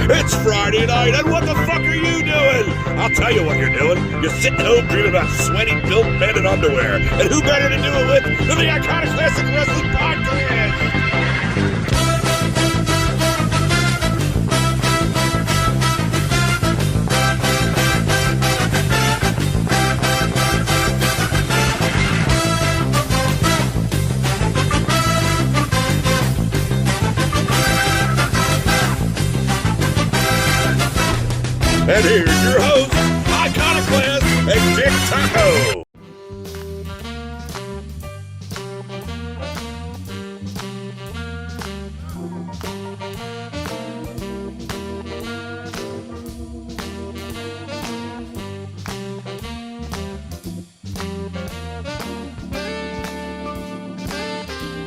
It's Friday night, and what the fuck are you doing? I'll tell you what you're doing. You're sitting home dreaming about sweaty built men in underwear. And who better to do it with than the Iconoclastic Wrestling Podcast? And here's your host, Iconoclast and Dick Taco.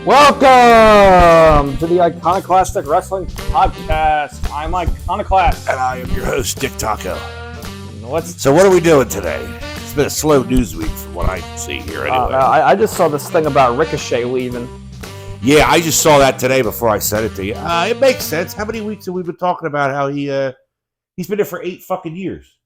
Welcome to the Iconoclastic Wrestling Podcast. I'm Iconoclast. And I am your host, Dick Taco. What's So what are we doing today? It's been a slow news week from what I can see here anyway. I just saw this thing about Ricochet leaving. Yeah, I just saw that today before I sent it to you. It makes sense. How many weeks have we been talking about how he's been there for 8 fucking years?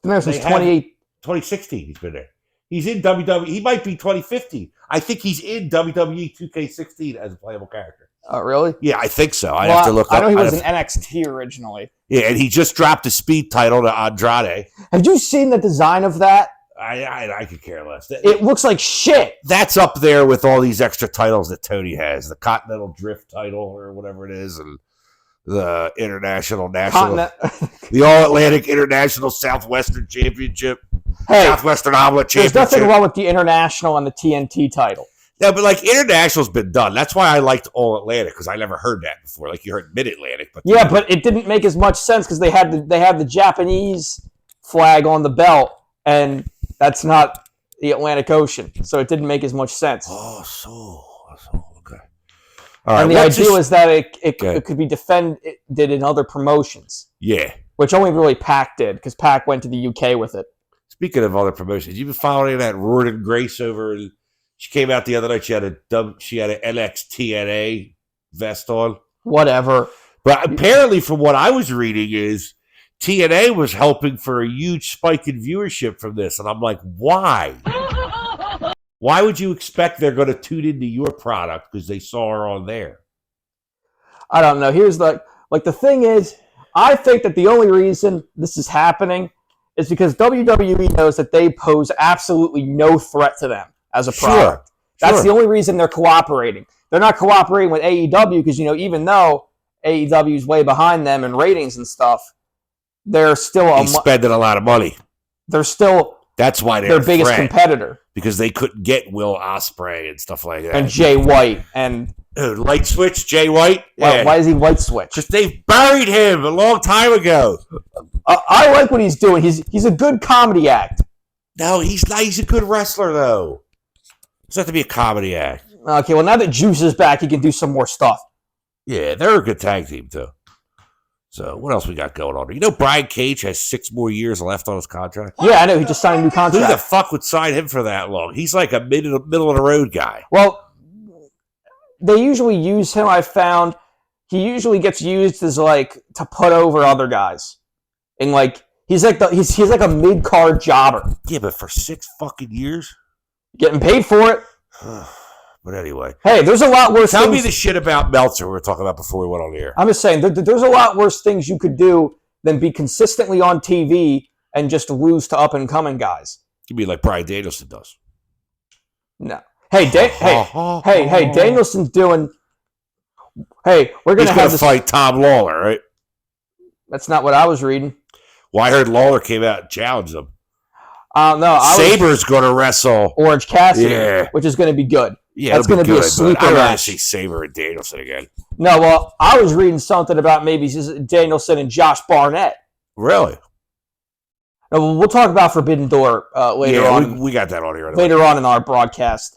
Been there since 2016 he's been there. He's in WWE. He might be 2015. I think he's in WWE 2K16 as a playable character. Oh, really? Yeah, I think so. I have to look up. I know he was in NXT originally. Yeah, and he just dropped the speed title to Andrade. Have you seen the design of that? I could care less. It looks like shit. That's up there with all these extra titles that Tony has. The Continental Drift title or whatever it is, and the International National... the All-Atlantic International Southwestern Championship. Hey, Southwestern Omelet Championship. There's nothing wrong with the International and the TNT title. Yeah, but like International's been done. That's why I liked All Atlantic, because I never heard that before. Like you heard Mid Atlantic, but yeah, but it didn't make as much sense because they had the Japanese flag on the belt, and that's not the Atlantic Ocean, so it didn't make as much sense. Oh, so okay. All right, and the idea was that it could be defended in other promotions. Yeah, which only really Pac did, because Pac went to the UK with it. Speaking of other promotions, you've been following that Roaring Grace over. She came out the other night. She had an NXTNA vest on. Whatever. But apparently, from what I was reading, is TNA was helping for a huge spike in viewership from this, and I'm like, why? Why would you expect they're going to tune into your product because they saw her on there? I don't know. Here's the thing is, I think that the only reason this is happening is because WWE knows that they pose absolutely no threat to them as a product. Sure. That's the only reason they're cooperating. They're not cooperating with AEW because, even though AEW is way behind them in ratings and stuff, they're still spending a lot of money. That's why they're their biggest competitor, because they couldn't get Will Ospreay and stuff like that, and Jay White and Light Switch. Jay White. Yeah. Why is he Light Switch? Because they buried him a long time ago. I like what he's doing. He's a good comedy act. No, he's not. He's a good wrestler, though. It's not to be a comedy act. Okay, well, now that Juice is back, he can do some more stuff. Yeah, they're a good tag team, too. So, what else we got going on? Brian Cage has 6 more years left on his contract? Yeah, I know. He just signed a new contract. Who the fuck would sign him for that long? He's like a middle-of-the-road guy. Well, they usually use him, I found. He usually gets used as, to put over other guys. And, he's like a mid-card jobber. Yeah, but for 6 fucking years? Getting paid for it. But anyway. Hey, there's a lot worse things. Tell me the shit about Meltzer we were talking about before we went on the air. I'm just saying, there's a lot worse things you could do than be consistently on TV and just lose to up-and-coming guys. You mean like Bryan Danielson does? No. Hey, Danielson's doing... Hey, we're going to have He's going to fight Tom Lawler, right? That's not what I was reading. Well, I heard Lawler came out and challenged him. No, Saber's going to wrestle Orange Cassidy, which is going to be good. Yeah, that's going to be a sleeper. I'm going to see Saber and Danielson again. No, well, I was reading something about maybe Danielson and Josh Barnett. Really? No, we'll talk about Forbidden Door later on. We got that on here. Later on in our broadcast.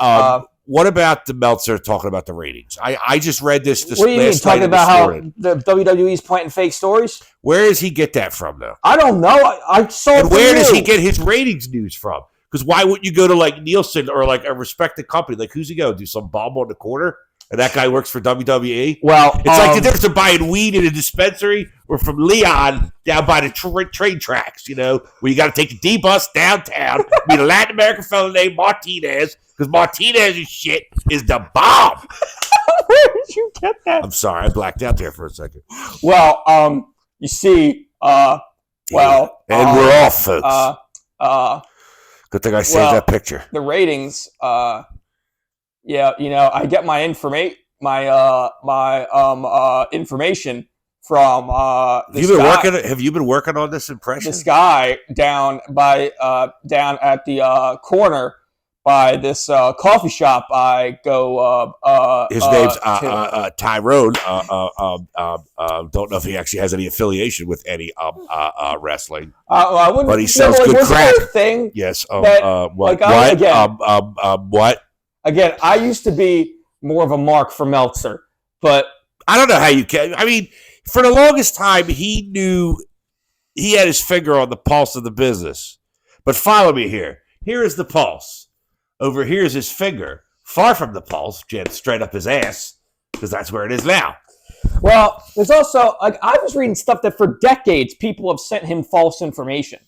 What about the Meltzer talking about the ratings? I just read this what do you mean, talking about how the WWE's planting fake stories? Where does he get that from, though? I don't know. I saw it. And where does he get his ratings news from? Because why wouldn't you go to Nielsen or a respected company? Who's he go? Do some bomb on the corner And that guy works for WWE. Well, it's like the difference of buying weed in a dispensary or from Leon down by the train tracks, where you got to take the D bus downtown, meet a Latin American fellow named Martinez, because Martinez's shit is the bomb. Where did you get that? I'm sorry, I blacked out there for a second. Well, you see, and we're off, folks. Good thing I saved that picture. The ratings, I get my information from this guy. Have you been working on this impression? This guy down at the corner by this coffee shop. I go. His name's Tyrone. Don't know if he actually has any affiliation with any wrestling. I wouldn't. But he sells good crack. Thing. Yes. What? What? Again, I used to be more of a mark for Meltzer, but I don't know how you can. I mean, for the longest time, he knew he had his finger on the pulse of the business. But follow me here. Here is the pulse. Over here is his finger. Far from the pulse, jammed straight up his ass, because that's where it is now. Well, there's also, I was reading stuff that for decades, people have sent him false information.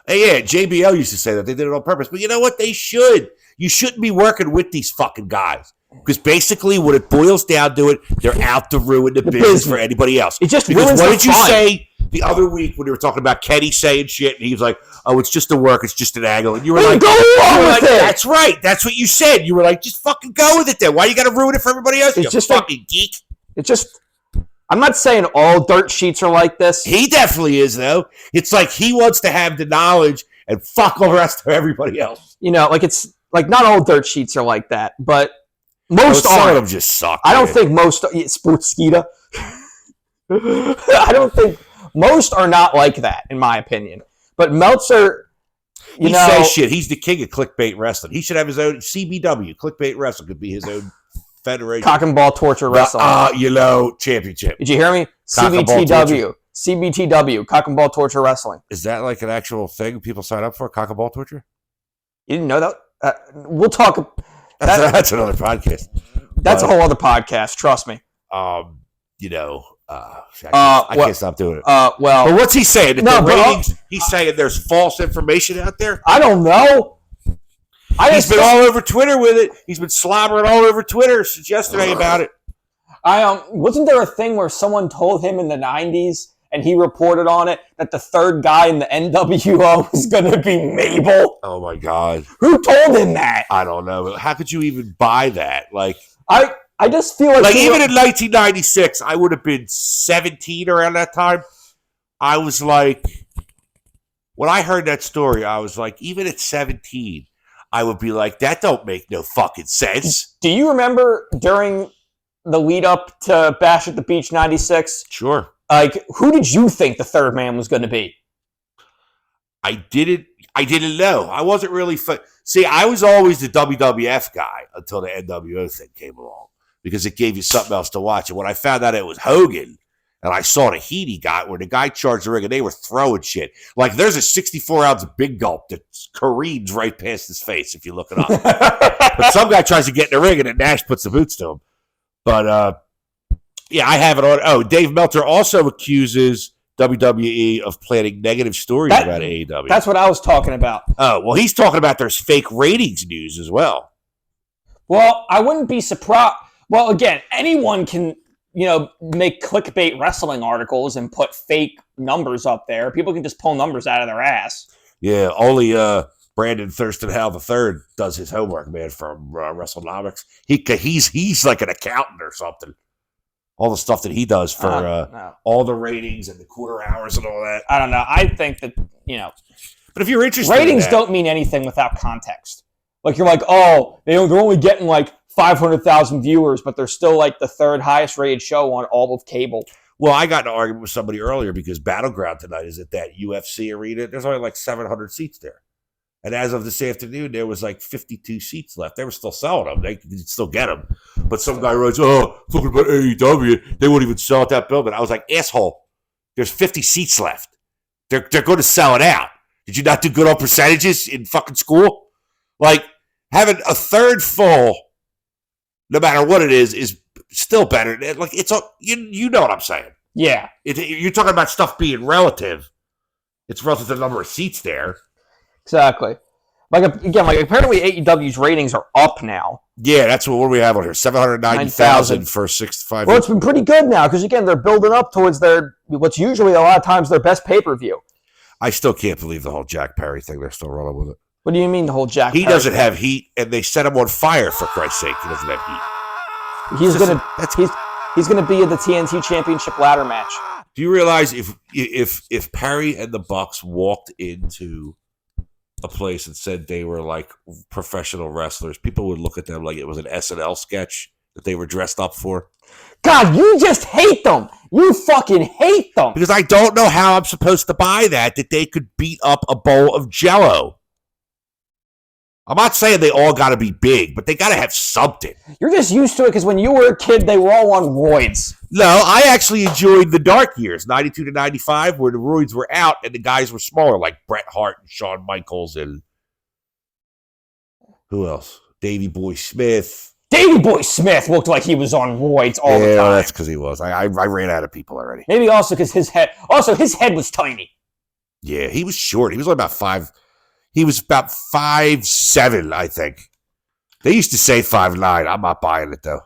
Hey, yeah, JBL used to say that. They did it on purpose. But you know what? They should. You shouldn't be working with these fucking guys. Because basically, when it boils down to it, they're out to ruin the business for anybody else. It just because ruins what the did you fun. say the other week when they were talking about Kenny saying shit, and he was like, "Oh, it's just a work, it's just an angle," and you were like, "Go along with it." "That's right, that's what you said." You were like, "Just fucking go with it, then. Why you got to ruin it for everybody else? It's you just fucking geek." It's just. I'm not saying all dirt sheets are like this. He definitely is, though. It's like he wants to have the knowledge and fuck all the rest of everybody else. It's like not all dirt sheets are like that, but. Most some of them just suck. I don't think most Sportskeeda. I don't think most are not like that, in my opinion. But Meltzer, he says shit. He's the king of clickbait wrestling. He should have his own CBW. Clickbait wrestling could be his own federation. Cock and ball torture wrestling. Championship. Did you hear me? CBTW. Cock and ball torture wrestling. Is that like an actual thing people sign up for? Cock and ball torture? You didn't know that? We'll talk. That's another podcast. That's a whole other podcast. Trust me. I can't stop doing it. But what's he saying? The ratings, he's saying there's false information out there? I don't know. He's been all over Twitter with it. He's been slobbering all over Twitter since yesterday about it. Wasn't there a thing where someone told him in the 90s and he reported on it that the third guy in the NWO was going to be Mabel? Oh, my God. Who told him that? I don't know. How could you even buy that? I just feel like even in 1996, I would have been 17 around that time. I was like, when I heard that story, I was like, even at 17, I would be like, that don't make no fucking sense. Do you remember during the lead up to Bash at the Beach 96? Sure. Who did you think the third man was going to be? I didn't know. I wasn't really... See, I was always the WWF guy until the NWO thing came along because it gave you something else to watch. And when I found out it was Hogan and I saw the heat he got where the guy charged the ring and they were throwing shit. Like, there's a 64-ounce big gulp that careens right past his face if you look it up. But some guy tries to get in the ring and then Nash puts the boots to him. But, yeah, I have it on. Oh, Dave Meltzer also accuses WWE of planning negative stories about AEW. That's what I was talking about. Oh, well, he's talking about there's fake ratings news as well. Well, I wouldn't be surprised. Well, again, anyone can, make clickbait wrestling articles and put fake numbers up there. People can just pull numbers out of their ass. Yeah, only Brandon Thurston Howell III does his homework, man, from WrestleNomics. He's like an accountant or something. All the stuff that he does for all the ratings and the quarter hours and all that. I don't know. I think that, But if you're interested ratings don't mean anything without context. Like, you're like, oh, they're only getting like 500,000 viewers, but they're still like the third highest rated show on all of cable. Well, I got in an argument with somebody earlier because Battleground tonight is at that UFC arena. There's only like 700 seats there. And as of this afternoon, there was like 52 seats left. They were still selling them. They could still get them. But some guy writes, talking about AEW, they won't even sell at that building. I was like, asshole, there's 50 seats left. They're going to sell it out. Did you not do good on percentages in fucking school? Like, having a third full no matter what it is still better. Like it's you know what I'm saying. Yeah. You're talking about stuff being relative. It's relative to the number of seats there. Exactly. Like apparently AEW's ratings are up now. Yeah, that's what we have on here. 790,000 for 65. Well, it's been pretty good now because again they're building up towards what's usually a lot of times their best pay-per-view. I still can't believe the whole Jack Perry thing. They're still rolling with it. What do you mean the whole Jack? He Perry doesn't thing? have heat, and they set him on fire for Christ's sake. He doesn't have heat. He's gonna be in the TNT Championship ladder match. Do you realize if Perry and the Bucks walked into a place and said they were like professional wrestlers, people would look at them like it was an SNL sketch that they were dressed up for? God, you just hate them. You fucking hate them. Because I don't know how I'm supposed to buy that they could beat up a bowl of Jell-O. I'm not saying they all got to be big, but they got to have something. You're just used to it because when you were a kid, they were all on roids. No, I actually enjoyed the dark years, 92 to 95, where the roids were out and the guys were smaller, like Bret Hart and Shawn Michaels and who else? Davey Boy Smith. Davey Boy Smith looked like he was on roids all the time. Yeah, that's because he was. I ran out of people already. Maybe also because his head was tiny. Yeah, he was short. He was only about 5. He was about 5'7", I think. They used to say 5'9". I'm not buying it, though.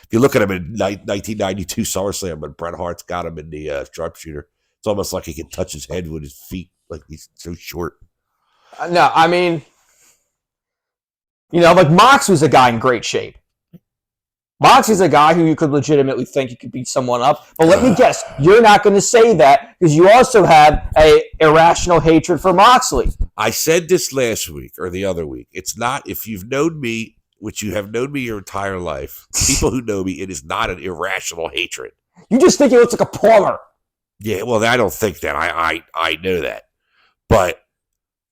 If you look at him in 1992 SummerSlam when Bret Hart's got him in the sharpshooter, it's almost like he can touch his head with his feet. Like he's so short. No, I mean, like Mox was a guy in great shape. Mox is a guy who you could legitimately think you could beat someone up. But let me guess, you're not going to say that because you also have a irrational hatred for Moxley. I said this last week or the other week. It's not, if you've known me, which you have known me your entire life, people who know me, it is not an irrational hatred. You just think he looks like a plumber. Yeah, well, I don't think that. I know that. But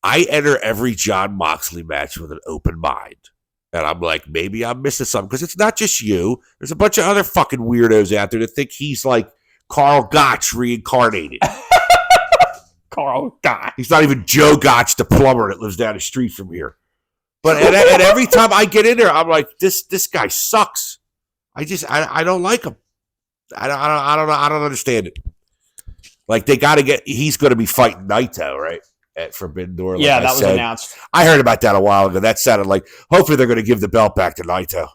I enter every John Moxley match with an open mind. And I'm like, maybe I'm missing something. Because it's not just you. There's a bunch of other fucking weirdos out there that think he's like Carl Gotch reincarnated. Carl Gotch. He's not even Joe Gotch, the plumber that lives down the street from here. But and every time I get in there, I'm like, this guy sucks. I don't like him. I don't understand it. Like he's going to be fighting Naito, right? At Forbidden Door. Yeah, that was announced. I heard about that a while ago. That sounded like, hopefully they're going to give the belt back to Naito.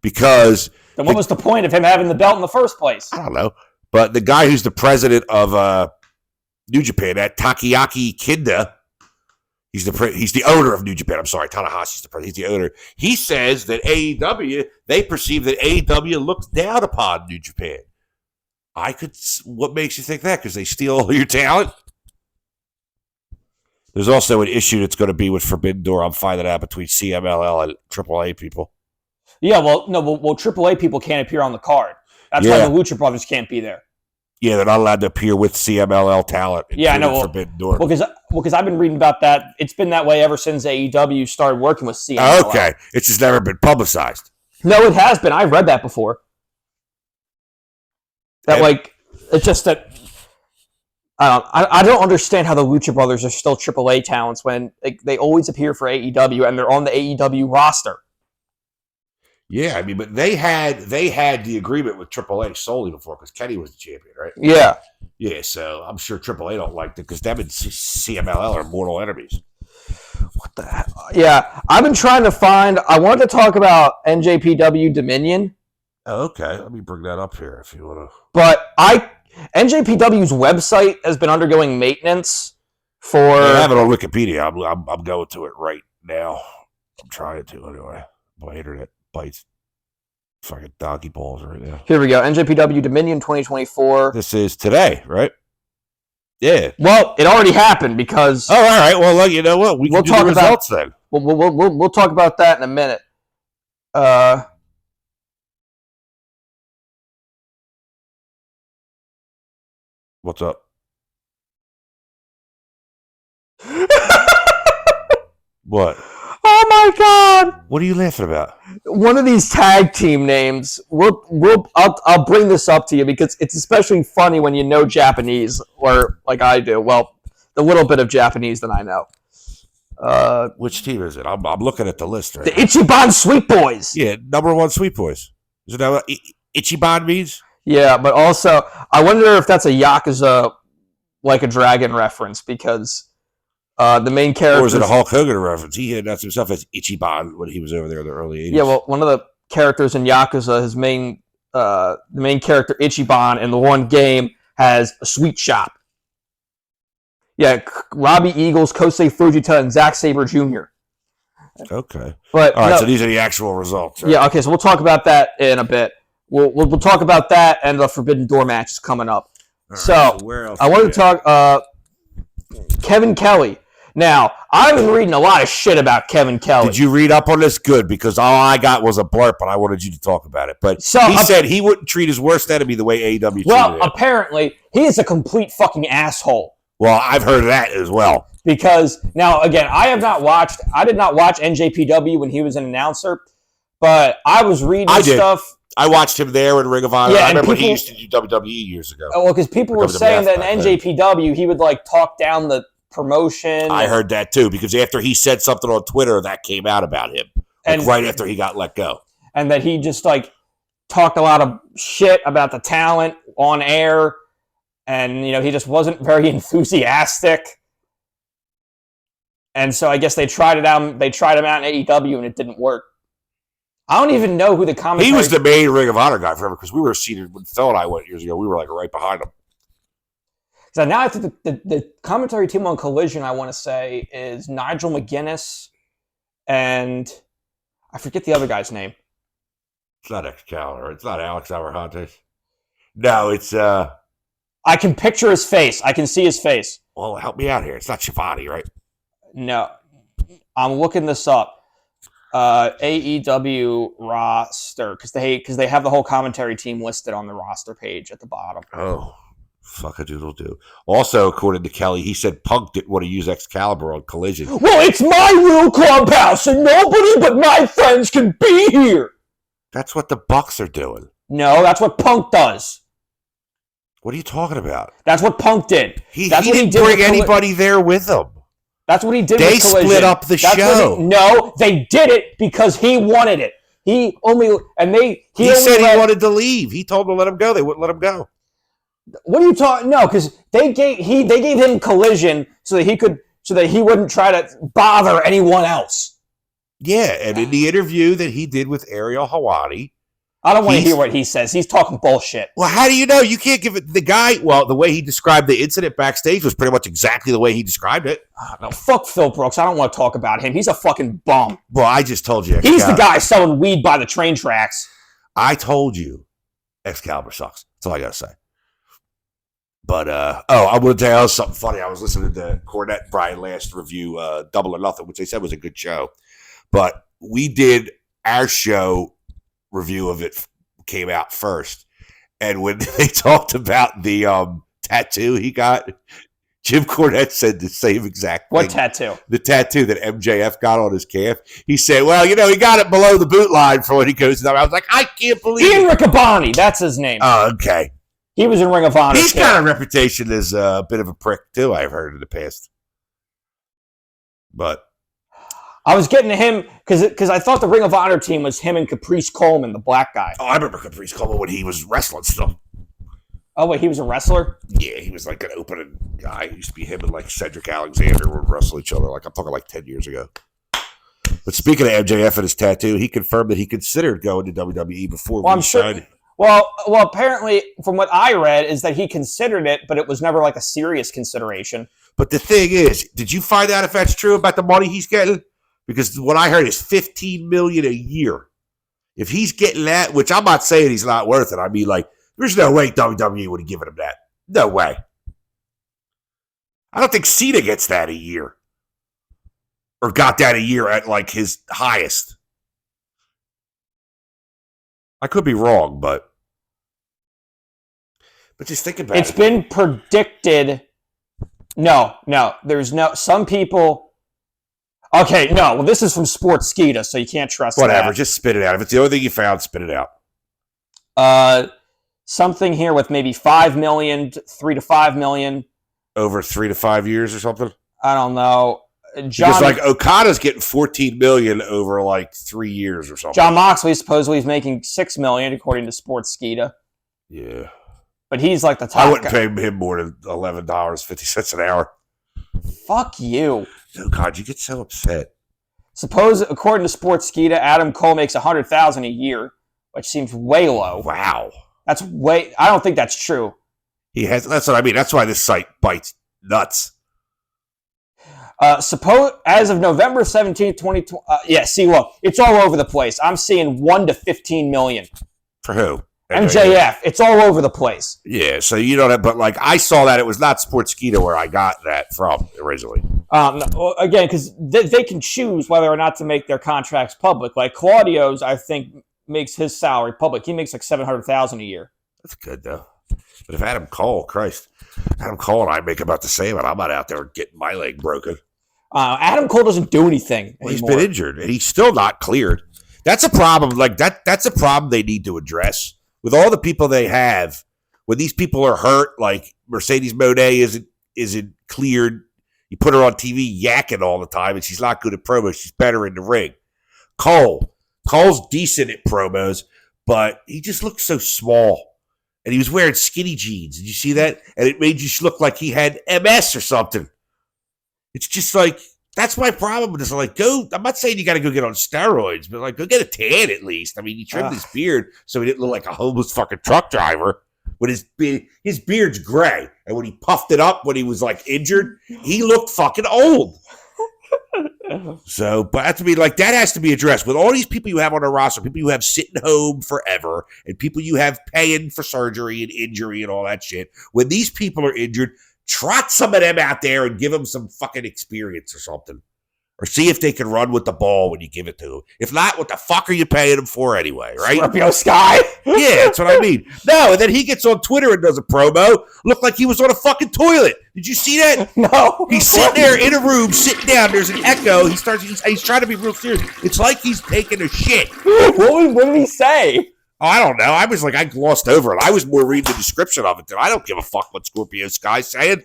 Because... Then what was the point of him having the belt in the first place? I don't know. But the guy who's the president of New Japan, that Takeaki Kinda, he's the owner of New Japan. I'm sorry, Tanahashi's the president. He's the owner. He says that AEW, they perceive that AEW looks down upon New Japan. What makes you think that? Because they steal all your talent? There's also an issue that's going to be with Forbidden Door. I'm finding out between CMLL and AAA people. Yeah, well, no, well, AAA people can't appear on the card. That's why the Lucha Brothers can't be there. Yeah, they're not allowed to appear with CMLL talent. Yeah, I know. Forbidden Door. Well, because I've been reading about that. It's been that way ever since AEW started working with CMLL. Okay, it's just never been publicized. No, it has been. I've read that before. It's just that. I don't understand how the Lucha Brothers are still AAA talents when they always appear for AEW and they're on the AEW roster. Yeah, I mean, but they had the agreement with AAA solely before because Kenny was the champion, right? Yeah. Yeah, so I'm sure AAA don't like it because them and CMLL are mortal enemies. What the hell? Yeah, I've been trying to find. I wanted to talk about NJPW Dominion. Oh, okay, let me bring that up here if you want to. But NJPW's website has been undergoing maintenance for... I have it on Wikipedia. I'm going to it right now. I'm trying to anyway. My internet bites fucking donkey balls right now. Here we go. NJPW Dominion 2024. This is today, right? Yeah. Well, it already happened because... Oh, all right. Well, look, you know what? We'll do the results then. We'll talk about that in a minute. What's up? What? Oh my God! What are you laughing about? One of these tag team names. I'll bring this up to you because it's especially funny when you know Japanese, or like I do. Well, the little bit of Japanese that I know. Which team is it? I'm looking at the list right The now. Ichiban Sweet Boys. Yeah, number one Sweet Boys. Is that what Ichiban means? Yeah, but also I wonder if that's a Yakuza like a dragon reference because the main character. Or is it a Hulk Hogan reference? He announced himself as Ichiban when he was over there in the early 80s. Yeah, well, one of the characters in Yakuza, the main character Ichiban in the one game has a sweet shop. Yeah, Robbie Eagles, Kosei Fujita, and Zack Sabre Jr. Okay. But all right, so these are the actual results. Right? Yeah, okay, so we'll talk about that in a bit. We'll talk about that and the Forbidden Door matches coming up. Right, so where else I wanted to talk Kevin Kelly. Now, I've been reading a lot of shit about Kevin Kelly. Did you read up on this? Good, because all I got was a blurb, and I wanted you to talk about it. But he said he wouldn't treat his worst enemy the way AEW treated him. Apparently, he is a complete fucking asshole. Well, I've heard that as well. Because, now, again, I did not watch NJPW when he was an announcer, but I was reading stuff. I watched him there in Ring of Honor. Yeah, I remember when he used to do WWE years ago. Well, because people were saying that in NJPW, he would, like, talk down the promotion. I heard that too, because after he said something on Twitter, that came out about him. And right after he got let go. And that he just like talked a lot of shit about the talent on air. And, he just wasn't very enthusiastic. And so I guess they tried it out. They tried him out in AEW and it didn't work. I don't even know who the commentary. He was the main Ring of Honor guy forever because we were seated when Phil and I went years ago. We were like right behind him. So now I think the commentary team on Collision, I want to say, is Nigel McGuinness and I forget the other guy's name. It's not Excalibur. It's not Alex Abrahantes. No, it's I can picture his face. I can see his face. Well, help me out here. It's not Shivani, right? No. I'm looking this up. AEW roster because they have the whole commentary team listed on the roster page at the bottom. Oh. Fuck a doodle do. Also, according to Kelly, he said Punk didn't want to use Excalibur on Collision. Well, it's my real clubhouse, and nobody but my friends can be here. That's what the Bucks are doing. No, that's what Punk does. What are you talking about? That's what Punk did. He didn't bring anybody there with him. That's what he did. They split up the show. No, they did it because he wanted it. He said he wanted to leave. He told them to let him go. They wouldn't let him go. What are you talking? No, because they gave him Collision so that he wouldn't try to bother anyone else. Yeah, and in the interview that he did with Ariel Hawani, I don't want to hear what he says. He's talking bullshit. Well, how do you know? You can't give it the guy. Well, the way he described the incident backstage was pretty much exactly the way he described it. No, fuck Phil Brooks. I don't want to talk about him. He's a fucking bum. Well, I just told you. He's the guy selling weed by the train tracks. I told you, Excalibur sucks. That's all I gotta say. But, I'm going to tell you something funny. I was listening to Cornette and Brian last review, Double or Nothing, which they said was a good show. But we did our show review of it came out first. And when they talked about the tattoo he got, Jim Cornette said the same exact thing. What tattoo? The tattoo that MJF got on his calf. He said, well, he got it below the boot line for when he goes down. I was like, I can't believe Ian Riccaboni, that's his name. Oh, okay. He was in Ring of Honor. He's got a reputation as a bit of a prick, too, I've heard in the past. But I was getting to him because I thought the Ring of Honor team was him and Caprice Coleman, the black guy. Oh, I remember Caprice Coleman when he was wrestling still. Oh, wait, he was a wrestler? Yeah, he was like an opening guy. It used to be him and like Cedric Alexander would wrestle each other. Like I'm talking like 10 years ago. But speaking of MJF and his tattoo, he confirmed that he considered going to WWE before we signed. Well, apparently, from what I read, is that he considered it, but it was never like a serious consideration. But the thing is, did you find out if that's true about the money he's getting? Because what I heard is $15 million a year. If he's getting that, which I'm not saying he's not worth it. I mean, like, there's no way WWE would have given him that. No way. I don't think Cena gets that a year. Or got that a year at, like, his highest. I could be wrong, but just think about it. It's been predicted. No, there's no. Some people. Okay, no. Well, this is from Sportskeeda, so you can't trust whatever. that. Just spit it out. If it's the only thing you found, spit it out. Something here with maybe 5 million, 3 to 5 million over 3 to 5 years or something. I don't know. Because like Okada's getting $14 million over like 3 years or something. John Moxley supposedly is making $6 million according to Sportskeeda. Yeah, but he's like the top. I wouldn't pay him more than $11.50 an hour. Fuck you. Oh God, you get so upset. According to Sportskeeda, Adam Cole makes $100,000 a year, which seems way low. Wow, that's way. I don't think that's true. That's what I mean. That's why this site bites nuts. As of November 17th, 2020. See, look, it's all over the place. I'm seeing 1 to 15 million. For who? MJF. It's all over the place. Yeah, so you know that, but like I saw that it was not Sportskeeda where I got that from originally. Again, because they can choose whether or not to make their contracts public. Like Claudio's, I think, makes his salary public. He makes like $700,000 a year. That's good though. But if Adam Cole and I make about the same, and I'm not out there getting my leg broken. Adam Cole doesn't do anything. Well, he's been injured, and he's still not cleared. That's a problem. Like that's a problem they need to address. With all the people they have, when these people are hurt, like Mercedes Moné isn't cleared. You put her on TV yakking all the time, and she's not good at promos. She's better in the ring. Cole's decent at promos, but he just looks so small. And he was wearing skinny jeans. Did you see that? And it made you look like he had MS or something. It's just like, that's my problem with this. I'm like, I'm not saying you got to go get on steroids, but like, go get a tan at least. I mean, he trimmed his beard so he didn't look like a homeless fucking truck driver. But his beard's gray. And when he puffed it up when he was like injured, he looked fucking old. So, but that has to be addressed with all these people you have on the roster, people you have sitting home forever, and people you have paying for surgery and injury and all that shit. When these people are injured, trot some of them out there and give them some fucking experience or something. Or see if they can run with the ball when you give it to them. If not, what the fuck are you paying them for anyway, right? Scorpio Sky. Yeah, that's what I mean. No, and then he gets on Twitter and does a promo. Looked like he was on a fucking toilet. Did you see that? No. He's sitting there in a room, sitting down. There's an echo. He's trying to be real serious. It's like he's taking a shit. What did he say? Oh, I don't know. I was like, I glossed over it. I was more reading the description of it. I don't give a fuck what Scorpio Sky's saying.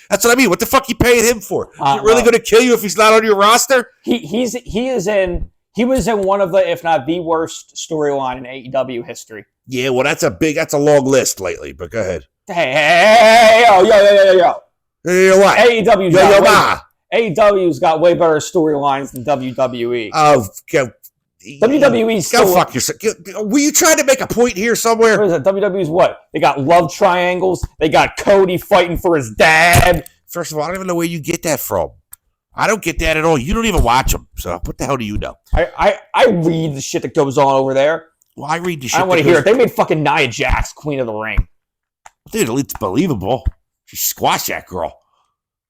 That's what I mean. What the fuck you paying him for? Is it really going to kill you if he's not on your roster? He was in one of the, if not the worst storyline in AEW history. Yeah, well, that's a long list lately. But go ahead. Hey, yo. What? AEW's got way better storylines than WWE. Oh, WWE's go fuck yourself. Were you trying to make a point here somewhere? What is that? WWE's what? They got love triangles. They got Cody fighting for his dad. First of all, I don't even know where you get that from. I don't get that at all. You don't even watch them. So what the hell do you know? I read the shit that goes on over there. Well, I read the shit. I don't want to hear it. They made fucking Nia Jax Queen of the Ring. Dude, it's believable. She squashed that girl.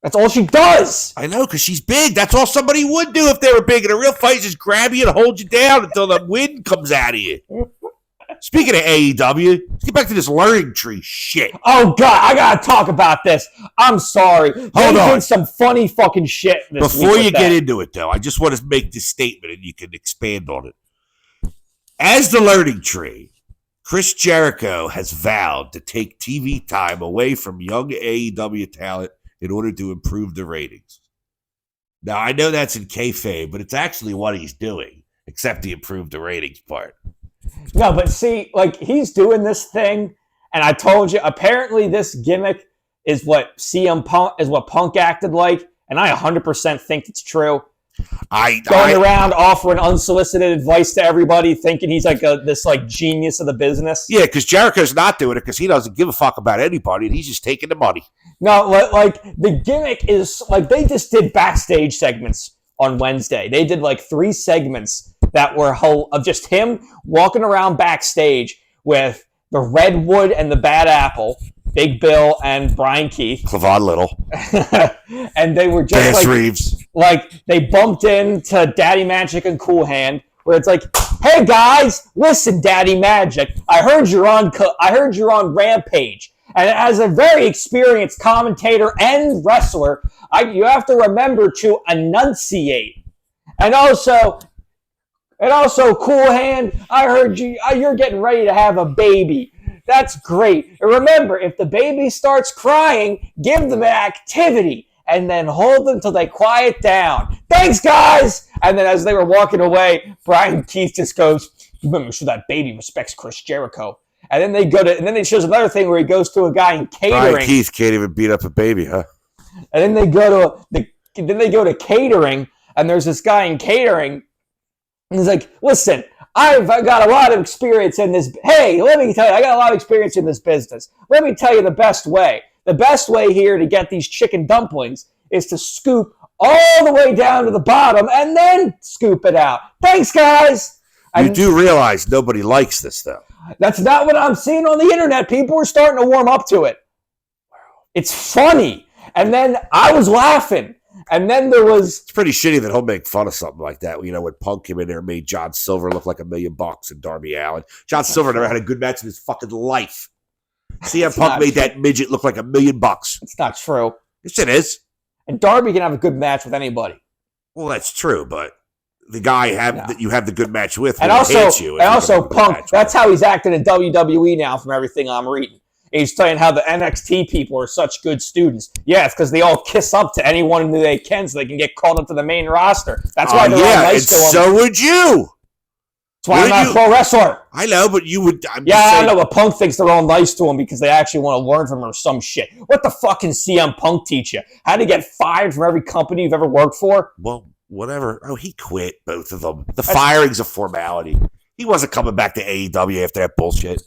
That's all she does. I know, because she's big. That's all somebody would do if they were big. In a real fight, just grab you and hold you down until the wind comes out of you. Speaking of AEW, let's get back to this learning tree shit. Oh, God, I got to talk about this. I'm sorry. Hold on. Did some funny fucking shit this Before you get into it, though, I just want to make this statement and you can expand on it. As the learning tree, Chris Jericho has vowed to take TV time away from young AEW talent in order to improve the ratings. Now, I know that's in kayfabe, but it's actually what he's doing, except he improved the ratings part. No, but see, like, he's doing this thing, and I told you, apparently this gimmick is what Punk acted like, and I 100% think it's true. Going around offering unsolicited advice to everybody, thinking he's like this genius of the business. Yeah, because Jericho's not doing it because he doesn't give a fuck about anybody, and he's just taking the money. No, like the gimmick is like they just did backstage segments on Wednesday. They did like 3 segments that were of just him walking around backstage with the Redwood and the Bad Apple, Big Bill and Brian Keith, Clavon Little, and they were just Bass Reeves. Like they bumped into Daddy Magic and Cool Hand, where it's like, "Hey guys, listen, Daddy Magic, I heard you're on Rampage." And as a very experienced commentator and wrestler, you have to remember to enunciate. And also, Cool Hand, I heard you're getting ready to have a baby. That's great. And remember, if the baby starts crying, give them an activity. and then hold them till they quiet down. Thanks, guys! And then as they were walking away, Brian Keith just goes, you better make sure that baby respects Chris Jericho. And then it shows another thing where he goes to a guy in catering. Brian Keith can't even beat up a baby, huh? And then they go to catering, and there's this guy in catering, and he's like, listen, I've got a lot of experience in this. Hey, let me tell you, I got a lot of experience in this business. Let me tell you the best way. The best way here to get these chicken dumplings is to scoop all the way down to the bottom and then scoop it out. Thanks, guys. You do realize nobody likes this, though. That's not what I'm seeing on the internet. People are starting to warm up to it. It's funny. And then I was laughing. And then there was... It's pretty shitty that he'll make fun of something like that. You know, when Punk came in there and made John Silver look like $1 million and Darby Allin. John Silver never had a good match in his fucking life. CM Punk made that midget look like $1 million. It's not true. Yes, it is. And Darby can have a good match with anybody. Well, that's true, but the guy that you have the good match with and also Punk, that's how he's acting in WWE now from everything I'm reading. He's saying how the NXT people are such good students. Yeah, it's because they all kiss up to anyone who they can so they can get called up to the main roster. That's why they're all nice to them. So would you. That's why I'm not a pro wrestler. I know, but you would... I know, but Punk thinks they're all nice to him because they actually want to learn from him or some shit. What the fuck can CM Punk teach you? How to get fired from every company you've ever worked for? Well, whatever. Oh, he quit, both of them. The firing's a formality. He wasn't coming back to AEW after that bullshit.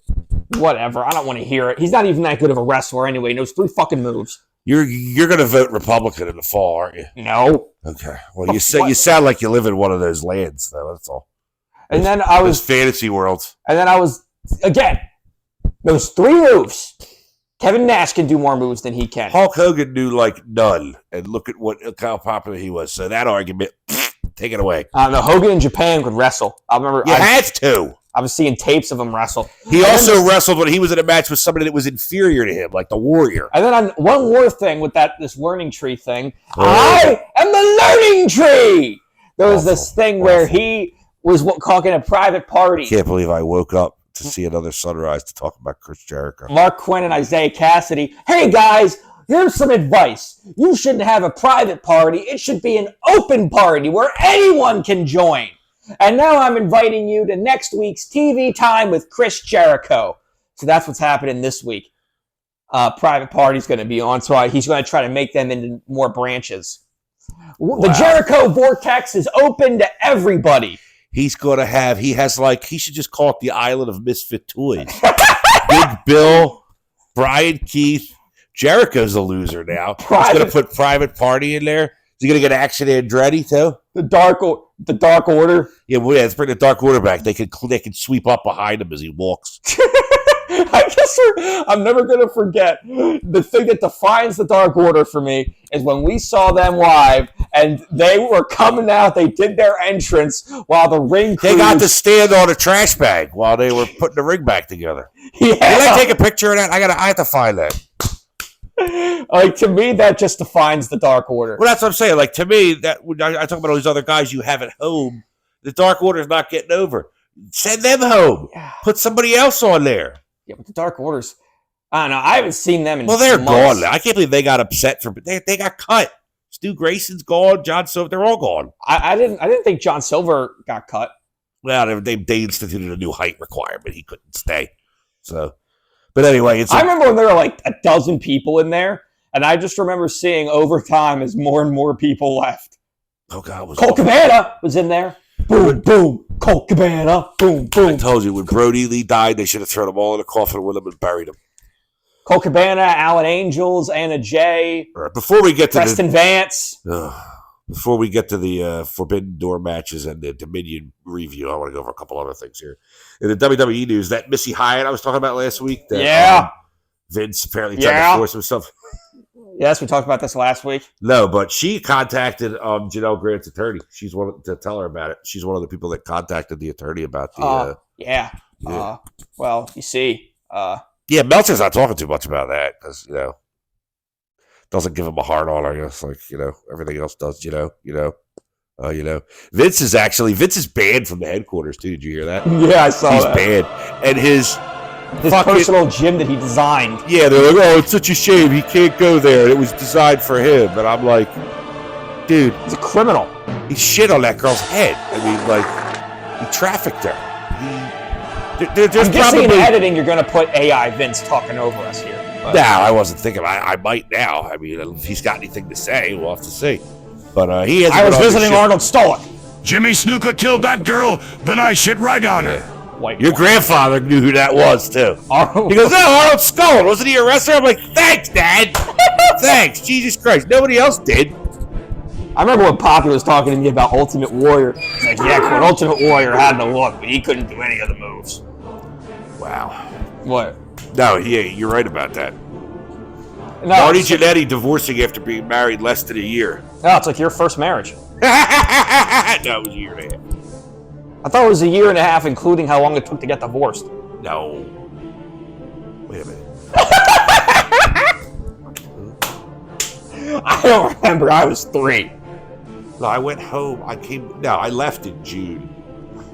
Whatever. I don't want to hear it. He's not even that good of a wrestler anyway. He knows 3 fucking moves. You're going to vote Republican in the fall, aren't you? No. Okay. Well, you sound like you live in one of those lands, though. That's all. And then I was... fantasy worlds. And then I was... Again, those 3 moves. Kevin Nash can do more moves than he can. Hulk Hogan knew, like, none. And look at how popular he was. So that argument, take it away. No, Hogan in Japan could wrestle. I remember... You had to. I was seeing tapes of him wrestle. He also wrestled when he was in a match with somebody that was inferior to him, like the Warrior. And then one more thing with this learning tree thing. I am the learning tree! There was this thing where he was talking a private party. Can't believe I woke up to see another sunrise to talk about Chris Jericho. Mark Quinn and Isaiah Cassidy. Hey, guys, here's some advice. You shouldn't have a private party. It should be an open party where anyone can join. And now I'm inviting you to next week's TV time with Chris Jericho. So that's what's happening this week. Private party's going to be on, so he's going to try to make them into more branches. Wow. The Jericho Vortex is open to everybody. He should just call it the Island of Misfit Toys. Big Bill, Brian Keith, Jericho's a loser now. He's going to put Private Party in there. Is he going to get Action Andretti too? The Dark Order. Yeah, let's bring the Dark Order back. They can sweep up behind him as he walks. I guess I'm never going to forget the thing that defines the Dark Order for me is when we saw them live and they were coming out. They did their entrance while the ring crew... They got to stand on a trash bag while they were putting the ring back together. Yeah. Did I take a picture of that? I have to find that. Like, to me, that just defines the Dark Order. Well, that's what I'm saying. Like, to me, that I talk about all these other guys you have at home. The Dark Order's not getting over. Send them home. Yeah. Put somebody else on there. Yeah, but the Dark Orders, I don't know. I haven't seen them in they're months. Gone now. I can't believe they got upset they got cut. Stu Grayson's gone. John Silver, they're all gone. I didn't think John Silver got cut. Well, they instituted a new height requirement. He couldn't stay. So, but anyway, I remember when there were like a dozen people in there, and I just remember seeing over time as more and more people left. Oh God, Colt Cabana was in there. Boom, boom. Colt Cabana. Boom, boom. I told you, when Brody Lee died, they should have thrown them all in a coffin with them and buried them. Colt Cabana, Alan Angels, Anna Jay. Right, before we get to Preston Vance. Before we get to the Forbidden Door matches and the Dominion review, I want to go over a couple other things here. In the WWE news, that Missy Hyatt I was talking about last week. That, Vince apparently tried to force himself. Yes, we talked about this last week. No, but she contacted Janelle Grant's attorney. She's one to tell her about it. She's one of the people that contacted the attorney about the. Well, you see. Meltzer's not talking too much about that because doesn't give him a hard on. I guess everything else does. Vince is banned from the headquarters too. Did you hear that? Yeah, I saw that. He's banned, and His personal gym that he designed. Yeah, they're like, oh, it's such a shame he can't go there. It was designed for him. And I'm like, dude. He's a criminal. He shit on that girl's head. I mean, like, he trafficked her. I'm guessing in editing you're going to put AI Vince talking over us here. But. No, I wasn't thinking. I might now. I mean, if he's got anything to say, we'll have to see. But he has. I was visiting Arnold Stolick. Jimmy Snuka killed that girl, then I shit right on her. Your grandfather knew who that was, too. He goes, oh, Arnold Stolick. Wasn't he a wrestler? I'm like, thanks, Dad. Thanks. Jesus Christ. Nobody else did. I remember when Poppy was talking to me about Ultimate Warrior. He's like, yeah, when Ultimate Warrior had the look, but he couldn't do any of the moves. Wow. What? No, you're right about that. No, Marty Jannetty divorcing after being married less than a year. No, it's like your first marriage. No, it was a year and a half. I thought it was a year and a half, including how long it took to get divorced. No. Wait a minute. I don't remember. I was 3. No, I went home. I left in June.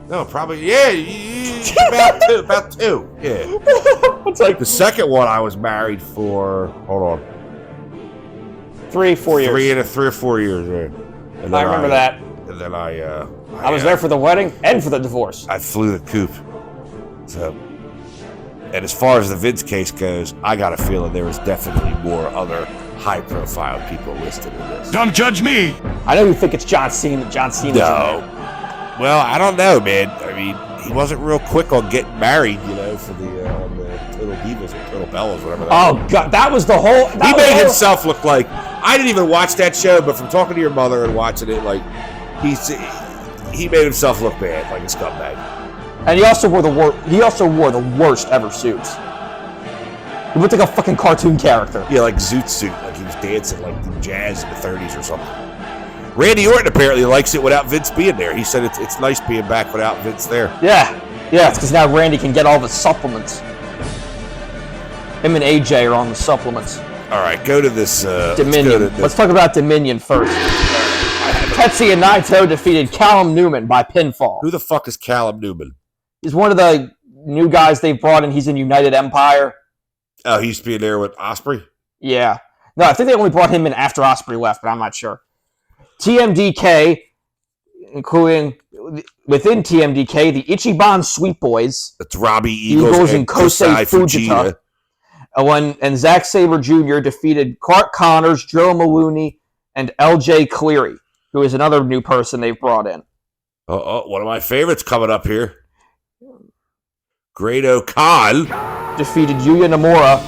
No, probably, yeah, about two. Yeah. It's like the second one I was married for, hold on. 3-4 years. 3 or 4 years, yeah. And I remember that. And then I was there for the wedding and for the divorce. I flew the coop. So, and as far as the Vince case goes, I got a feeling there was definitely more other high-profile people listed in this. Don't judge me. I know you think it's John Cena. John Cena's in there. Well, I don't know, man. I mean, he wasn't real quick on getting married, for the Total Divas or Total Bellas, whatever that was. Oh, God, that was the whole... He made himself look like... I didn't even watch that show, but from talking to your mother and watching it, like, he made himself look bad, like a scumbag. And he also wore the worst ever suits. He looked like a fucking cartoon character. Yeah, like Zoot Suit, like he was dancing like the jazz in the 30s or something. Randy Orton apparently likes it without Vince being there. He said it's nice being back without Vince there. Yeah, it's because now Randy can get all the supplements. Him and AJ are on the supplements. All right, go to this... Dominion. Let's talk about Dominion first. Tetsuya Naito defeated Callum Newman by pinfall. Who the fuck is Callum Newman? He's one of the new guys they brought in. He's in United Empire. Oh, he used to be in there with Ospreay? Yeah. No, I think they only brought him in after Ospreay left, but I'm not sure. TMDK, including within TMDK, the Ichiban Sweet Boys. That's Robbie Eagles and Kosei Fujita. And Zack Sabre Jr. defeated Clark Connors, Joe Maloney, and LJ Cleary, who is another new person they've brought in. One of my favorites coming up here. Great O'Khan defeated Yuya Nomura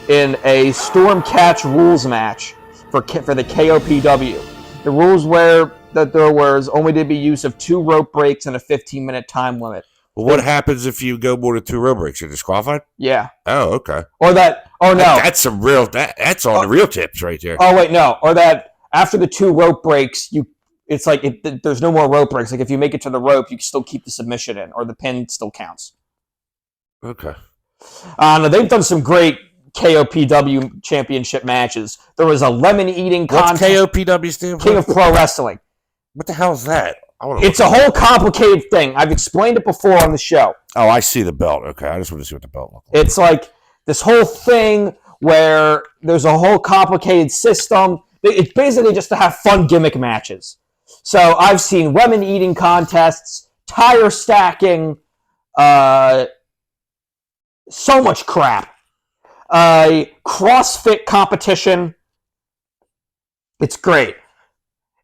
in a Storm Catch rules match for the KOPW. The rules were that there was only to be use of 2 rope breaks and a 15-minute time limit. Well, what happens if you go more than 2 rope breaks? You're disqualified? Yeah. Oh, okay. Or that. Oh no. That's some real. That's on the real tips right there. Oh wait, no. Or that after the 2 rope breaks, it's like there's no more rope breaks. Like if you make it to the rope, you can still keep the submission in, or the pin still counts. Okay. No, they've done some great KOPW championship matches. There was a lemon eating contest. What's KOPW stand for? King of Pro Wrestling. What the hell is that? It's a whole complicated thing. I've explained it before on the show. Oh, I see the belt. Okay, I just want to see what the belt looks like. It's like this whole thing where there's a whole complicated system. It's basically just to have fun gimmick matches. So I've seen lemon eating contests, tire stacking, so much crap. CrossFit competition. It's great.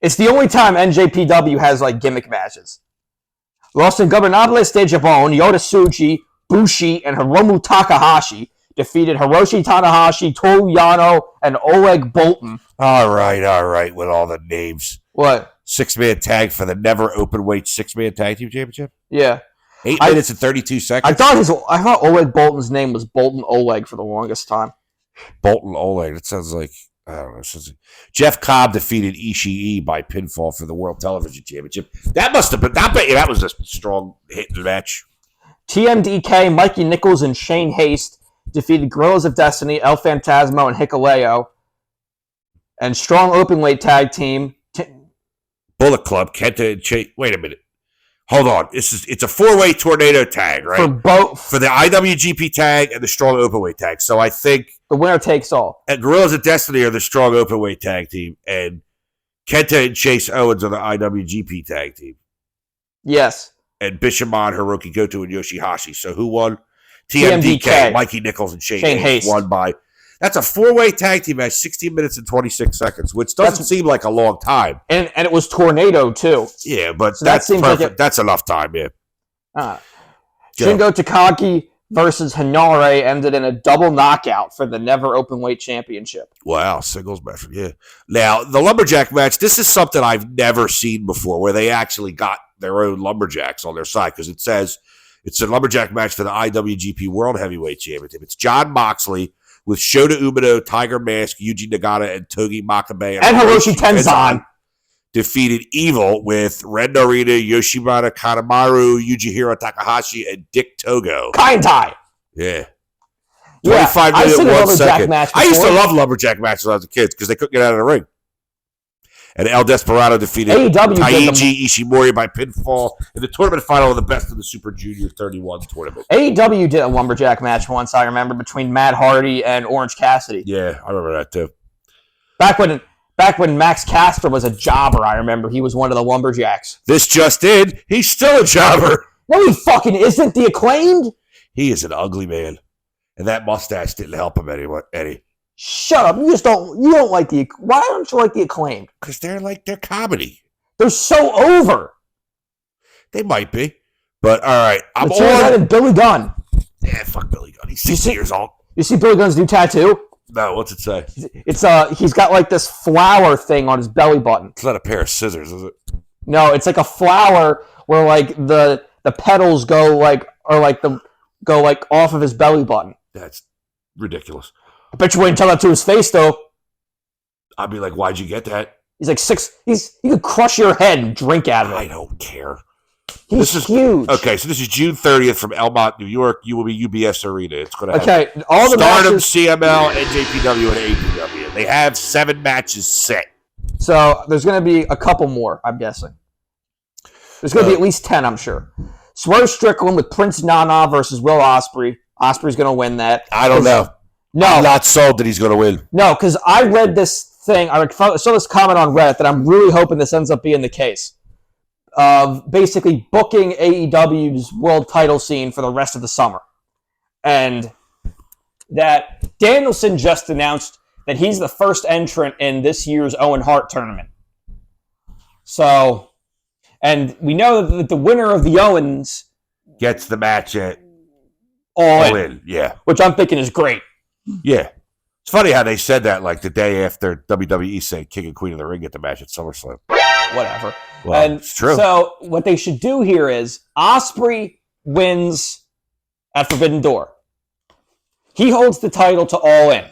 It's the only time NJPW has like gimmick matches. Los Ingobernables de Japón, Yota Tsuji, Bushi, and Hiromu Takahashi defeated Hiroshi Tanahashi, Toru Yano, and Oleg Bolton. All right, with all the names. What? 6-man tag for the never open weight 6-man tag team championship? Yeah. 8 minutes and 32 seconds? I thought Oleg Bolton's name was Bolton Oleg for the longest time. Bolton Oleg. That sounds like, I don't know. Jeff Cobb defeated Ishii by pinfall for the World Television Championship. That must have been, I bet you that was a strong hit match. TMDK, Mikey Nichols, and Shane Haste defeated Guerrillas of Destiny, El Phantasmo, and Hikuleo. And strong open weight tag team. Bullet Club, Kenta and Chase. Wait a minute. Hold on. It's a 4-way tornado tag, right? For both. For the IWGP tag and the strong openweight tag. So I think The winner takes all. and Gorillas of Destiny are the strong openweight tag team, and Kenta and Chase Owens are the IWGP tag team. Yes. And Bishamon, Hiroki Goto, and Yoshihashi. So who won? TMDK, Mikey Nichols, and Shane Hayes won by. That's a 4-way tag team match, 16 minutes and 26 seconds, which doesn't seem like a long time. And it was Tornado, too. Yeah, but So that's that seems perfect. like That's enough time, yeah. Shingo Takagi versus Hinare ended in a double knockout for the Never Openweight Championship. Wow, singles match, yeah. Now, the Lumberjack match, this is something I've never seen before, where they actually got their own Lumberjacks on their side, because it says it's a Lumberjack match for the IWGP World Heavyweight Championship. It's Jon Moxley with Shota Umino, Tiger Mask, Yuji Nagata, and Togi Makabe. And Hiroshi Tenzan. Defeated Evil with Ren Narita, Yoshimata Kanemaru, Yujihiro Takahashi, and Dick Togo. Kaintai. Yeah. Yeah, 25 I've minutes, seen a 1 lumberjack second. match I used to before. love lumberjack matches when I was a kid because they couldn't get out of the ring. And El Desperado defeated AEW did Taiji Ishimori by pinfall in the tournament final of the Best of the Super Junior 31 tournament. AEW did a lumberjack match once, I remember, between Matt Hardy and Orange Cassidy. Yeah, I remember that too. Back when Max Caster was a jobber, I remember he was one of the lumberjacks. This just in, he's still a jobber. No, he fucking isn't. The Acclaimed? He is an ugly man. And that mustache didn't help him anyway, Eddie. Shut up. You don't like the... Why don't you like the Acclaimed? Because they're comedy. They're so over. They might be. But, all right. I'm Let's hear that on. in Billy Gunn. Yeah, fuck Billy Gunn. He's 60 years old. You see Billy Gunn's new tattoo? No, what's it say? It's he's got like this flower thing on his belly button. It's not a pair of scissors, is it? No, it's like a flower where like the petals go off of his belly button. That's ridiculous. I bet you wouldn't tell that to his face though. I'd be like, why'd you get that? He's like he could crush your head and drink out of it. I don't care. He's huge. Okay, so this is June 30th from Elmont, New York. You will be UBS Arena. It's going to have Okay, all the Stardom, matches. CML, NJPW, and APW. They have 7 matches set. So there's going to be a couple more, I'm guessing. There's going to be at least 10, I'm sure. Swerve Strickland with Prince Nana versus Will Ospreay. Ospreay's going to win that. I don't know. No, I'm not sold that he's going to win. no, because I read this thing. I saw this comment on Reddit that I'm really hoping this ends up being the case. Of basically booking AEW's world title scene for the rest of the summer. And that Danielson just announced that he's the first entrant in this year's Owen Hart tournament. So, and we know that the winner of the Owens Gets the match at all in, Yeah. which I'm thinking is great. Yeah. It's funny how they said that like the day after WWE said King and Queen of the Ring get the match at SummerSlam. Whatever. Well, and it's true. So what they should do here is Ospreay wins at Forbidden Door. He holds the title to All In.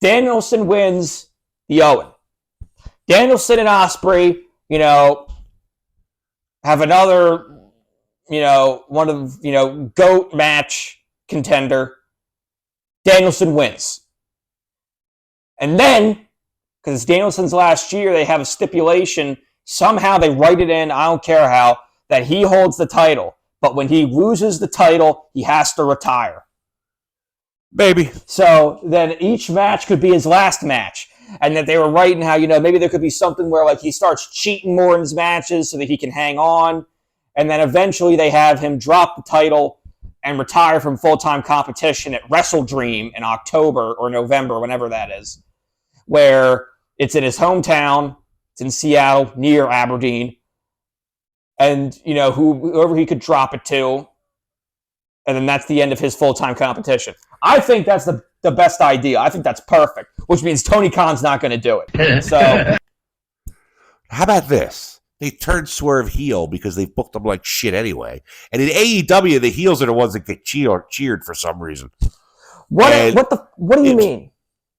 Danielson wins the Owen. Danielson and Ospreay, have another, one of, GOAT match contender. Danielson wins. And then, because it's Danielson's last year, they have a stipulation. Somehow they write it in, I don't care how, that he holds the title. But when he loses the title, he has to retire. Maybe. So then each match could be his last match. And that they were writing how, maybe there could be something where like he starts cheating more in his matches so that he can hang on. And then eventually they have him drop the title and retire from full-time competition at Wrestle Dream in October or November, whenever that is. Where it's in his hometown. It's in Seattle, near Aberdeen. And, whoever he could drop it to. And then that's the end of his full-time competition. I think that's the best idea. I think that's perfect. Which means Tony Khan's not going to do it. So, How about this? They turned Swerve heel because they booked him like shit anyway. And in AEW, the heels are the ones that get cheered for some reason. what do you mean?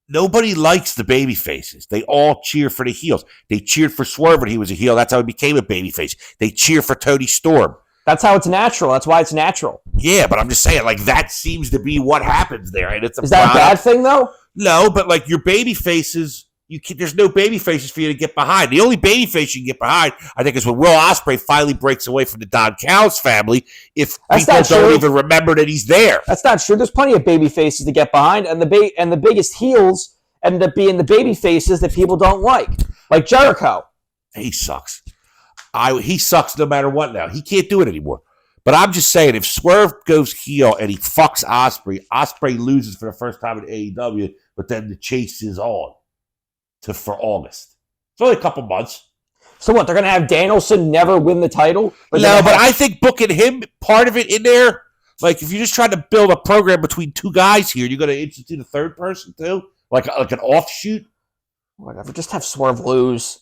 Nobody likes the baby faces. They all cheer for the heels. They cheered for Swerve when he was a heel. That's how he became a baby face. They cheer for Tony Storm. That's how it's natural. That's why it's natural. Yeah, but I'm just saying, like, that seems to be what happens there. And it's Is that a bad thing, though? No, but like your baby faces there's no baby faces for you to get behind. The only baby face you can get behind, I think, is when Will Ospreay finally breaks away from the Don Callis family. If people don't even remember that he's there, that's not true. There's plenty of baby faces to get behind, and the biggest heels end up being the baby faces that people don't like Jericho. He sucks. He sucks no matter what. Now he can't do it anymore. But I'm just saying, if Swerve goes heel and he fucks Ospreay loses for the first time in AEW, but then the chase is on for August. It's only a couple months. So what? They're going to have Danielson never win the title? But I think booking him, part of it in there, like if you're just trying to build a program between two guys here, you're going to institute a third person too, like an offshoot. Whatever. Just have Swerve lose.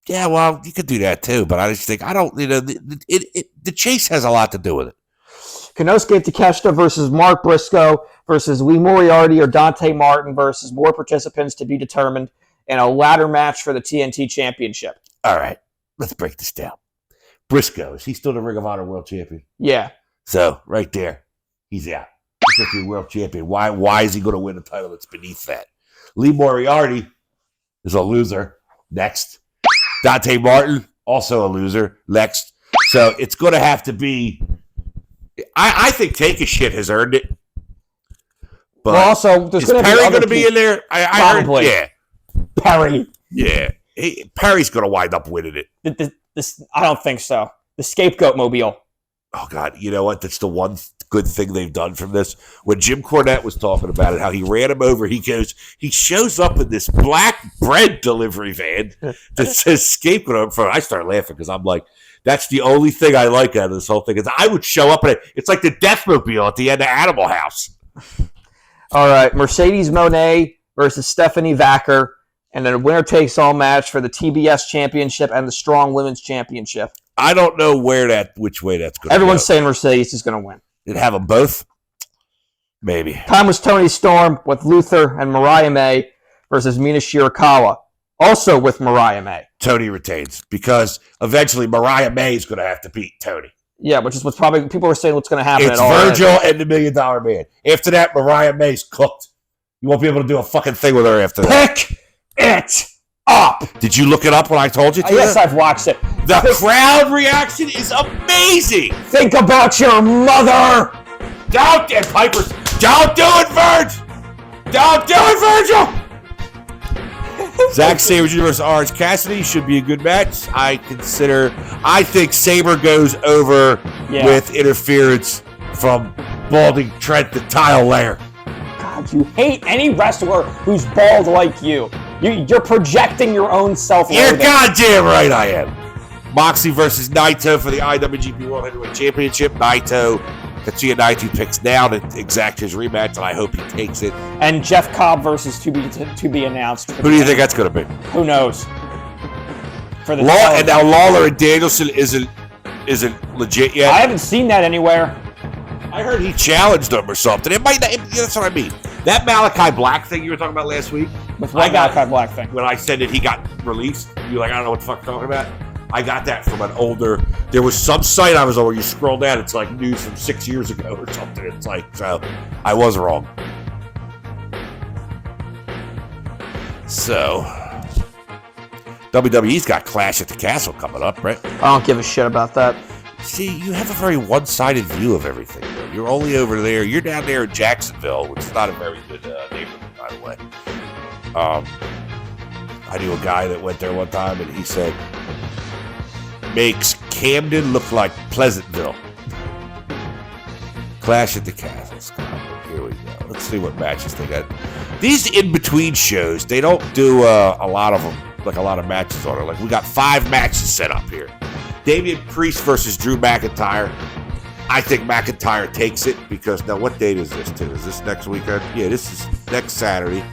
Yeah, well, you could do that too, but I just think the chase has a lot to do with it. Konosuke Takeshita versus Mark Briscoe versus Lee Moriarty or Dante Martin versus more participants to be determined in a ladder match for the TNT Championship. All right, let's break this down. Briscoe, is he still the Ring of Honor World Champion? Yeah. So, right there, he's out. He's going to be World Champion. Why is he going to win a title that's beneath that? Lee Moriarty is a loser. Next. Dante Martin, also a loser. Next. So, it's going to have to be... I think Take a Shit has earned it. But well, also, there's is Perry going to be in there? Probably. Yeah. Perry. Yeah. Perry's going to wind up winning it. I don't think so. The scapegoat mobile. Oh, God. You know what? That's the one good thing they've done from this. When Jim Cornette was talking about it, how he ran him over, he shows up in this black bread delivery van that says scapegoat up front. I start laughing because I'm like, that's the only thing I like out of this whole thing. Is I would show up in it. It's like the Deathmobile at the end of Animal House. All right. Mercedes Moné versus Stephanie Vacker. And then a winner-takes-all match for the TBS Championship and the Strong Women's Championship. I don't know which way that's going to go. Everyone's saying Mercedes is going to win. They'd have them both? Maybe. Time was Tony Storm with Luther and Mariah May versus Mina Shirakawa. Also with Mariah May. Tony retains because eventually Mariah May is going to have to beat Tony. Yeah, which is what's probably people were saying what's going to happen. It's Virgil and the $1 Million Man. After that, Mariah May's cooked. You won't be able to do a fucking thing with her after that. Pick it up. Did you look it up when I told you to? Yes, I've watched it. The crowd reaction is amazing. Think about your mother. Don't do it, Pipers. Don't do it, Virgil. Don't do it, Virgil. Zack Sabre Jr. versus Orange Cassidy should be a good match. I think Sabre goes over with interference from balding Trent the tile layer. God, you hate any wrestler who's bald like you. You're projecting your own self-loathing. You're goddamn right I am. Moxley versus Naito for the IWGP World Heavyweight Championship. Naito, Tetsuya Naito picks now to exact his rematch, and I hope he takes it. And Jeff Cobb versus to be announced. Who do you think that's going to be? Who knows? For the and now Lawler and Danielson isn't legit yet. I haven't seen that anywhere. I heard he challenged them or something. It might. That's what I mean. That Malachi Black thing you were talking about last week. With what Malachi Black thing? When I said that he got released, you were like, I don't know what the fuck you're talking about. I got that from an older. There was some site I was on where you scroll down. It's like news from 6 years ago or something. It's like, so I was wrong. So WWE's got Clash at the Castle coming up, right? I don't give a shit about that. See, you have a very one-sided view of everything, though. You're only over there. You're down there in Jacksonville, which is not a very good neighborhood, by the way. I knew a guy that went there one time, and he said, makes Camden look like Pleasantville. Clash at the Castle. Here we go. Let's see what matches they got. These in-between shows, they don't do a lot of them, like a lot of matches on it. Like, we got 5 matches set up here. Damian Priest versus Drew McIntyre. I think McIntyre takes it because now what date is this too? Is this next weekend? Yeah, this is next Saturday.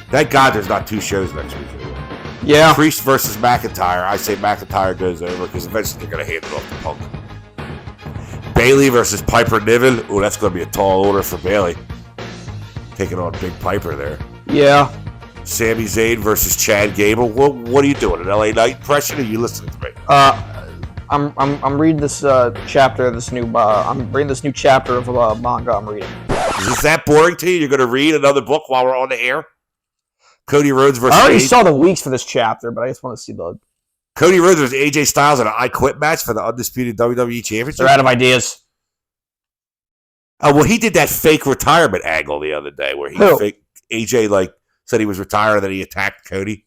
Thank God there's not 2 shows next week. Yeah. Priest versus McIntyre. I say McIntyre goes over because eventually they're going to hand it off to Punk. Bayley versus Piper Niven. Oh, that's going to be a tall order for Bayley. Taking on Big Piper there. Yeah. Sami Zayn versus Chad Gable. What are you doing? An LA Knight impression? Or are you listening to me? I'm reading this chapter of this new. I'm reading this new chapter of a manga I'm reading. Is this that boring to you? You're going to read another book while we're on the air? Cody Rhodes versus I already saw the weeks for this chapter, but I just want to see the. Cody Rhodes versus AJ Styles in an I Quit match for the undisputed WWE Championship. They're out of ideas. Oh, well, he did that fake retirement angle the other day where AJ said he was retired and then he attacked Cody.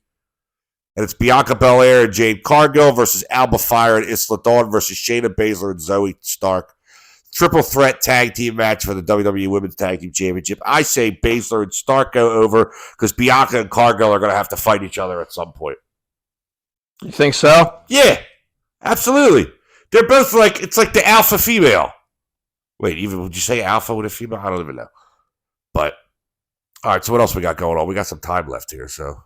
And it's Bianca Belair and Jade Cargill versus Alba Fire and Isla Dawn versus Shayna Baszler and Zoe Stark. Triple threat tag team match for the WWE Women's Tag Team Championship. I say Baszler and Stark go over because Bianca and Cargill are going to have to fight each other at some point. You think so? Yeah, absolutely. They're both it's like the alpha female. Wait, even would you say alpha with a female? I don't even know. But, all right, so what else we got going on? We got some time left here, so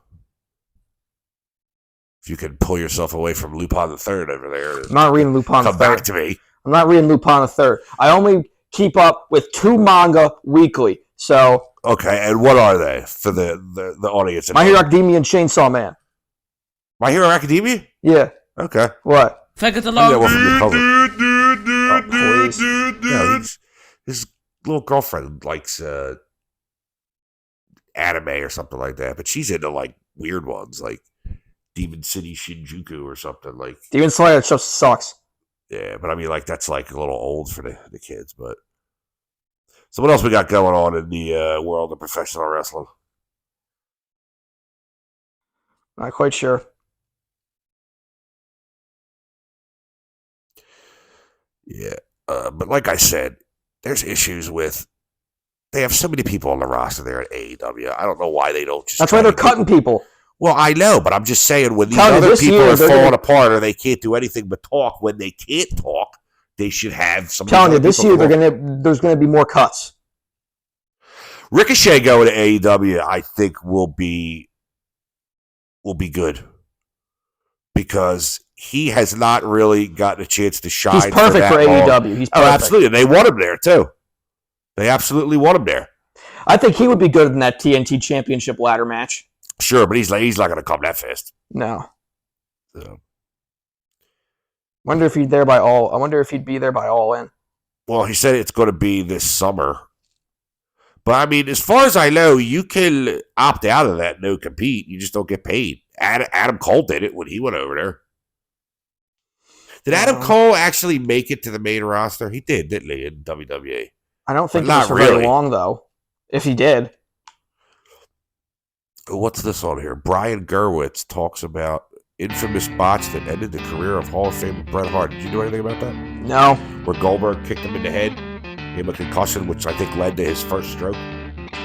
if you can pull yourself away from Lupin the Third over there. I'm not reading Lupin the Third. Come back to me. I'm not reading Lupin the Third. I only keep up with 2 manga weekly, so... Okay, and what are they for the audience? My Hero Academia and Chainsaw Man. My Hero Academia? Yeah. Okay. What? Take it along. Oh, please. Yeah, his little girlfriend likes anime or something like that, but she's into weird ones like Demon City Shinjuku or something like. Demon Slayer just sucks. Yeah, but I mean, that's a little old for the kids. But so, what else we got going on in the world of professional wrestling? Not quite sure. Yeah, but like I said, there's issues with. They have so many people on the roster there at AEW. I don't know why they don't just. That's why they're cutting people. Well, I know, but I'm just saying when these other people are falling apart or they can't do anything but talk, when they can't talk, they should have some. Telling you, this year there's gonna be more cuts. Ricochet going to AEW, I think will be good because he has not really gotten a chance to shine. He's perfect for AEW. He's perfect. Oh, absolutely. They want him there too. They absolutely want him there. I think he would be good in that TNT Championship ladder match. Sure, but he's not going to come that fast. No. So. I wonder if he'd be there by All In. Well, he said it's going to be this summer. But I mean, as far as I know, you can opt out of that no compete. You just don't get paid. Adam Cole did it when he went over there. Did Adam Cole actually make it to the main roster? He did, didn't he, in WWE? I don't think he was for very long, though. If he did. What's this on here? Brian Gerwitz talks about infamous botch that ended the career of Hall of Famer Bret Hart. Did you know anything about that? No. Where Goldberg kicked him in the head, gave him a concussion, which I think led to his first stroke.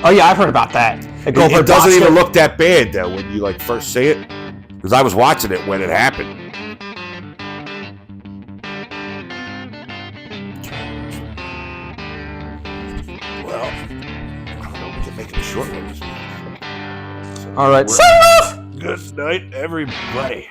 Oh, yeah, I've heard about that. It doesn't even look that bad, though, when you first see it. Because I was watching it when it happened. Well, I don't know. We can make it a short one this week. All right. Good night, everybody.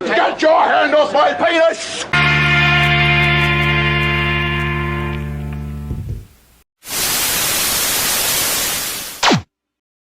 Get your hand off my penis!